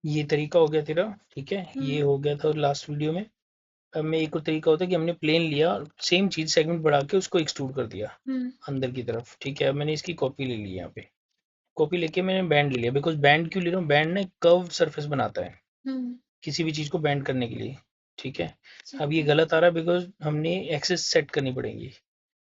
ये तरीका हो गया तेरा, ठीक है, ये हो गया था लास्ट वीडियो में। अब मैं एक और तरीका होता है कि हमने प्लेन लिया, सेम चीज सेगमेंट बढ़ा के उसको एक्सट्रूड कर दिया अंदर की तरफ, ठीक है। अब मैंने इसकी कॉपी ले ली, यहाँ पे कॉपी लेके मैंने बैंड ले लिया, बिकॉज बैंड क्यों ले रहा हूँ, बैंड ना कर्व सरफेस बनाता है किसी भी चीज को बैंड करने के लिए, ठीक है। अब ये गलत आ रहा है बिकॉज हमने एक्सेस सेट करनी पड़ेगी,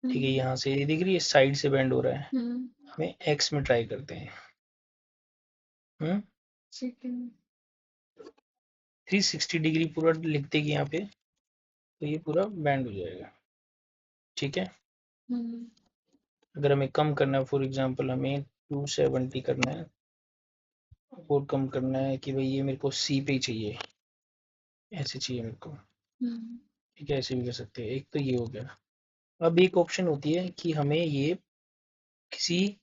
ठीक है। यहाँ से ये दिख रही है साइड से बैंड हो रहा है, हमें एक्स में ट्राई करते हैं। 360 डिग्री पूरा लिखते कि यहाँ पे, तो ये पूरा बैंड हो जाएगा, ठीक है। अगर हमें कम करना है, फॉर एग्जांपल हमें 270 करना है, और कम करना है कि भाई ये मेरे को सी पे ही चाहिए, ऐसे चाहिए मेरे को, ठीक है, ऐसे भी कर सकते हैं। एक तो ये हो गया। अब एक ऑप्शन होती है कि हमें ये किसी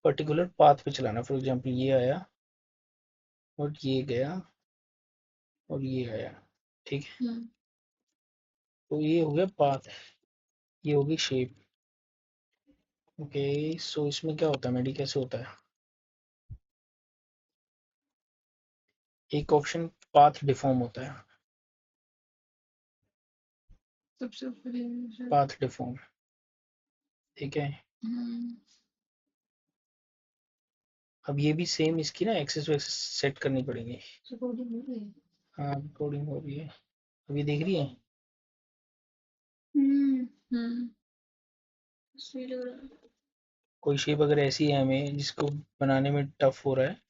पर्टिकुलर पाथ पे चलाना, फॉर एग्जांपल ये आया और ये गया और ये आया, ठीक है। तो ये हो गया पाथ, ये होगी शेप। ओके, सो इसमें क्या होता है, मेडी कैसे होता है। एक ऑप्शन पाथ डिफॉर्म होता है, सबसे ऊपर पाथ डिफॉर्म, ठीक है। अब ये भी सेम, इसकी ना एक्सेस वैक्सेस सेट करनी पड़ेगी। हाँ कोडिंग हो रही है, अब ये देख रही है। कोई शेप अगर ऐसी है हमें जिसको बनाने में टफ हो रहा है,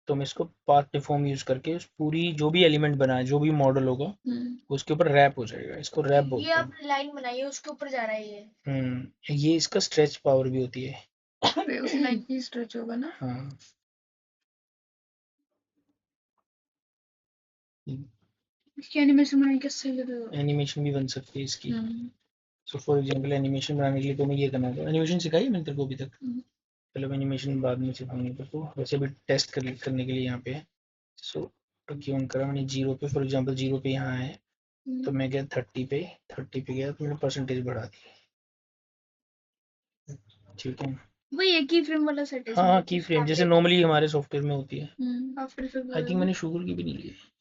तो हम इसको पाथ डिफॉर्म यूज करके उस पूरी जो भी एलिमेंट बना है, जो भी मॉडल होगा, उसके ऊपर रैप हो जाएगा, इसको रैप बोलते हैं। ये आपने लाइन बनाई है उसके ऊपर जा रहा है ये इसका स्ट्रेच पावर भी होती है। उस लाइन की स्ट्रेच होगा ना। हाँ, इसकी एनिमेशन बनाने कैसे लगेगा, एनिमेशन भी बन सकती है इसकी। सो फॉर एग्जांपल एनिमेशन बनाने के लिए तो मैं ये करना है, एनिमेशन सिखाई है मैंने तेरे को अभी तक। चलो एनिमेशन बाद में सिखाऊंगी तेरे को, वैसे भी टेस्ट करने के लिए यहाँ पे है। सो क्यों करा मैंने जीरो पे, फॉर एग्जांपल जीरो पे यहाँ है, तो मैं गया 30 पे गया तो मैंने परसेंटेज बढ़ा दी, ठीक है। वही है की फ्रेम वाला सेट है। हाँ की फ्रेम जैसे नॉर्मली हमारे सॉफ्टवेयर में होती है। आई थिंक मैंने शुगर की भी नहीं ली है।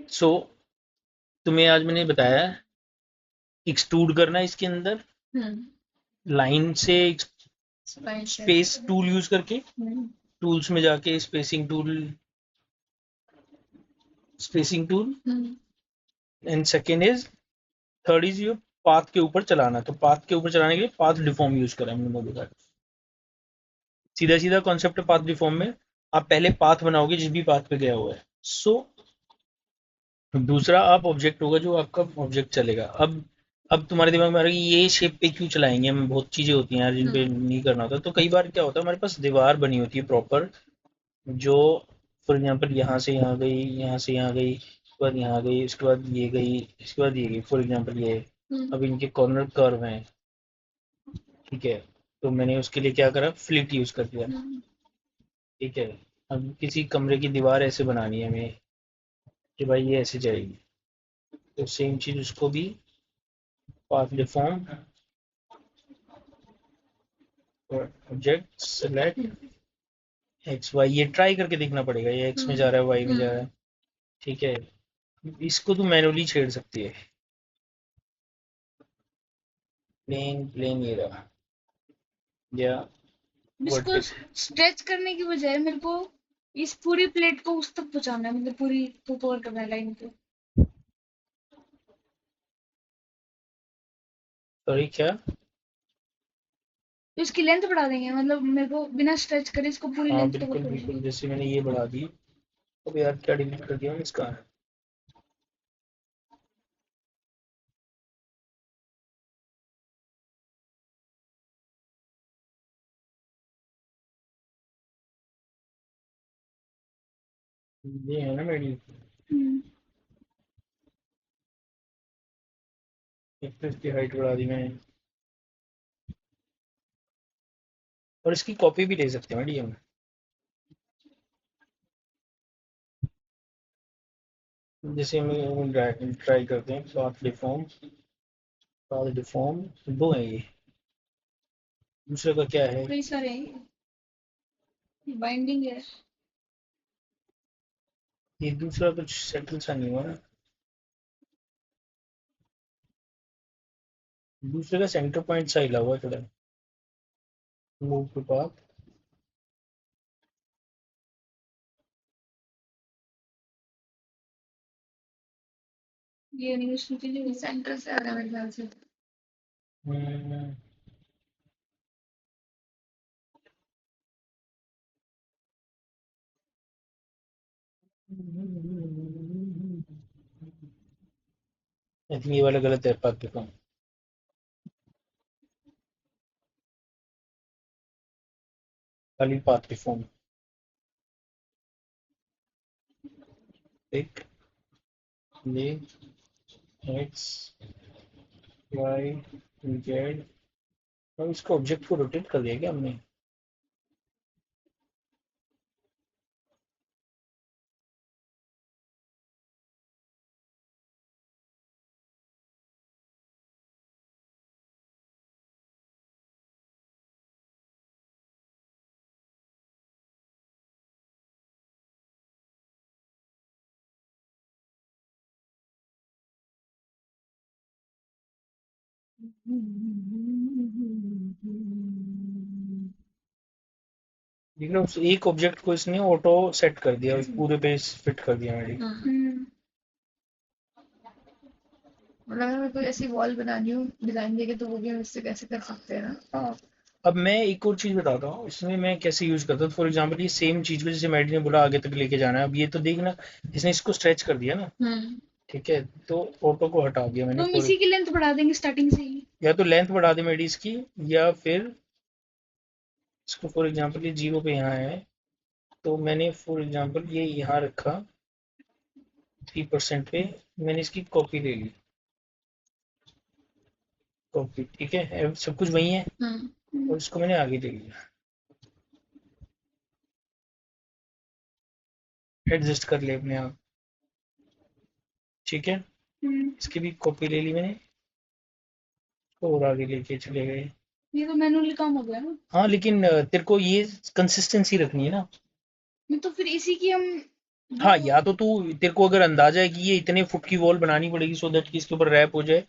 सो तुम्हें आज मैंने बताया एक्सट्रूड करना इसके अंदर लाइन से, स्पेस टूल यूज करके, टूल्स में जाके spacing tool and second is, third is your path के ऊपर चलाना। तो पाथ के ऊपर चलाने के लिए पाथ डिफॉर्म यूज करा हमने मॉडिफायर। सीधा सीधा कॉन्सेप्ट है पाथ डिफॉर्म में, आप पहले पाथ बनाओगे जिस भी पाथ पे गया हुआ है। सो दूसरा आप ऑब्जेक्ट होगा जो आपका ऑब्जेक्ट चलेगा। अब तुम्हारे दिमाग में आ रहा है कि ये शेप पे क्यों चलाएंगे हम, बहुत चीजें होती हैं यार जिन पे नहीं करना होता। तो कई बार क्या होता है, हमारे पास दीवार बनी होती है प्रॉपर, जो फॉर एग्जाम्पल यहाँ से यहाँ गई, यहाँ से यहाँ गई, उसके बाद यहाँ गई, उसके बाद ये गई, इसके बाद ये गई, फॉर एग्जाम्पल ये। अब इनके कॉर्नर कर्व हैं, ठीक है। तो मैंने उसके लिए क्या करा, फ्लिट यूज कर दिया, ठीक है। अब किसी कमरे की दीवार ऐसे बनानी है हमें कि भाई ये ऐसे जाएगी, तो सेम चीज उसको भी path deform, object select X Y, ये ट्राई करके देखना पड़ेगा, ये एक्स में जा रहा है वाई में जा रहा है, ठीक है। इसको तो मैनुअली छेड़ सकती है। प्लेन प्लेन ये रहा, या इसको स्ट्रेच करने की बजाय मेरे को इस पूरी प्लेट को उस तक पहुंचाना है, मतलब पूरी को कवर करना है लाइन को। सॉरी क्या, तो इसकी लेंथ बढ़ा देंगे, मतलब मेरे को बिना स्ट्रेच करे इसको पूरी लेंथ कवर करनी है। बिल्कुल, जैसे मैंने ये बढ़ा दी। अब यार क्या डिलीट कर दिया इसका। ये है ना मेरी, एक तो इसकी हाइट बढ़ा दी मैंने, और इसकी कॉपी भी ले सकते हैं मीडियम। जैसे हम ट्राई करते हैं, पाथ डिफॉर्म दो है ये, दूसरे का क्या है? कई सारे बाइंडिंग है। ये दूसरा कुछ सेटल सा नहीं हुआ ना, दूसरे का सेंटर पॉइंट सा हिला हुआ थोड़ा, मूव टू पाथ। ये एनिमेशन की जो सेंटर से आ रहा है मेरे ख्याल से। हम्म, आई थिंक ये वाला गलत है, पाथ डिफॉर्म, खाली पाथ डिफॉर्म। एक ये एक्स वाई जेड, और इसका ऑब्जेक्ट को रोटेट कर दिया क्या हमने? लेकिन उस एक ऑब्जेक्ट को इसने ऑटो सेट कर दिया, उस पूरे पे फिट कर दिया मेरी। मतलब अगर कोई ऐसी वॉल बनानी हो डिजाइन देके तो वो भी हम इससे कैसे कर सकते हैं ना। हाँ, अब मैं एक और चीज बताता हूँ इसमें मैं कैसे यूज करता हूँ। फॉर एग्जांपल ये सेम चीज को जैसे मैडी ने बोला आगे तक लेके जाना है, अब ये तो देखना, इसने इसको स्ट्रेच कर दिया ना, ठीक है, तो ऑटो को हटा दिया मैंने। तो हम इसी की लेंथ बढ़ा देंगे स्टार्टिंग से ही। या तो लेंथ बढ़ा दे मेडी इसकी, या फिर इसको फॉर एग्जांपल ये 0 पे यहाँ है, तो मैंने फॉर एग्जांपल ये यहाँ रखा 3% पे, मैंने इसकी कॉपी ले ली, कॉपी, ठीक है, अब सब कुछ वही है, और इसको मैंने आगे ले लिया, एडजस्ट कर ले अपने आप, ठीक है, इसकी भी कॉपी ले ली मैंने, और आगे लेके चले गए। ये तो मैनुअली काम हो गया ना। हाँ लेकिन तेरे को ये कंसिस्टेंसी रखनी है ना। तो फिर इसी की हम हाँ, या तो तू, तेरे को अगर अंदाजा है कि ये इतने फुट की वॉल बनानी पड़ेगी सो दैट कि इसके ऊपर रैप हो जाए,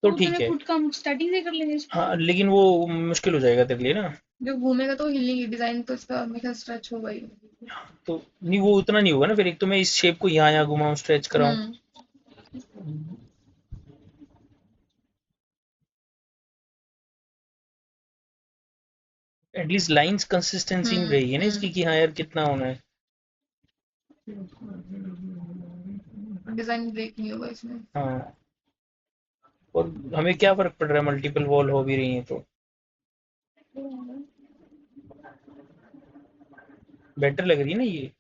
तो उतने ठीक है। फुट का हम स्टार्टिंग से कर लेंगे इसको। हाँ लेकिन वो मुश्किल हो जाएगा तेरे लिए ना। जब घूमेगा तो हिलेगी डिजाइन तो इसका हमेशा स्ट्रेच होगा ही। तो नहीं, वो उतना नहीं होगा ना फिर, एक तो मैं इस शेप को यहाँ यहाँ घुमाऊँ, स्ट्रेच कराऊँ, एटलीस्ट लाइंस कंसिस्टेंसी में रहेगी ना इसकी कि हाँ यार कितना होना है। डिजाइन ब्रेक नहीं होगा इसमें। हाँ, और हमें क्या फर्क पड़ रहा है मल्टीपल वॉल हो भी रही है तो, बेटर लग रही है ना ये,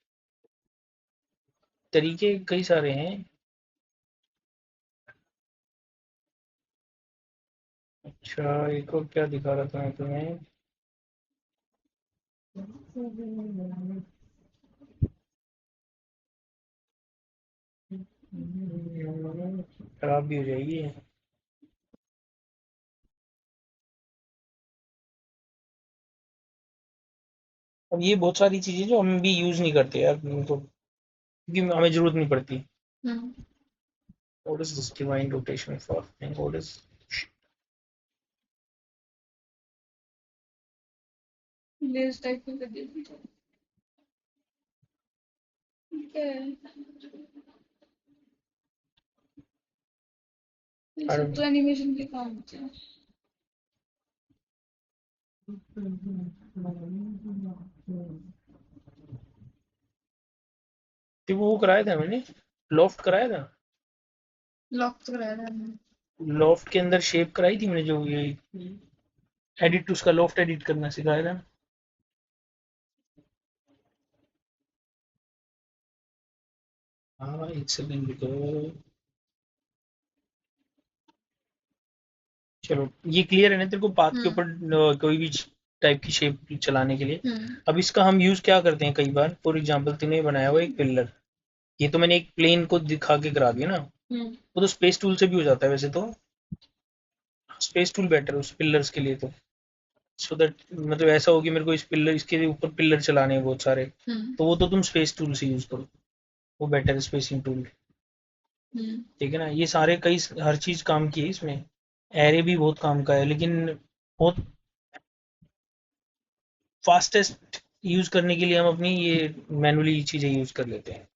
तरीके कई सारे हैं। अच्छा, एक और क्या दिखा रहा था मैं तुम्हें, खराब भी हो जाएगी। अब ये बहुत सारी चीजें जो हम भी यूज नहीं करते यार, तो क्योंकि हमें जरूरत नहीं पड़ती। What is this divine rotation for? And what is, less type का कर दिया। ठीक है, ये I सब don't तो एनिमेशन के काम होते हैं। तो वो कराया था मैंने, लॉफ्ट कराया था, लॉक तो कराया था हमने। लॉफ्ट के अंदर शेप कराई थी मैंने, जो ये एडिट उसका लॉफ्ट एडिट करना सिखाया था। एक सेकंड रुको। चलो ये क्लियर है ना तेरे को पाथ के ऊपर कोई भी टाइप की शेप चलाने के लिए। अब इसका हम यूज क्या करते हैं कई बार, फॉर एग्जांपल तूने बनाया हुआ एक पिलर, ये तो मैंने एक प्लेन को दिखा के करा दिया ना, वो तो स्पेस टूल से भी हो जाता है वैसे तो। स्पेस टूल बेटर है उस पिलर्स के लिए तो, सो दैट मतलब ऐसा हो कि मेरे को इस पिलर, इसके ऊपर पिलर चलाने हैं बहुत सारे, तो वो तो तुम स्पेस टूल से यूज करो, वो बेटर है स्पेसिंग टूल। ठीक है ना, ये सारे कई हर चीज काम की है इसमें। एरे भी बहुत काम का है, लेकिन बहुत फास्टेस्ट यूज करने के लिए हम अपनी ये मैनुअली चीजें यूज कर लेते हैं।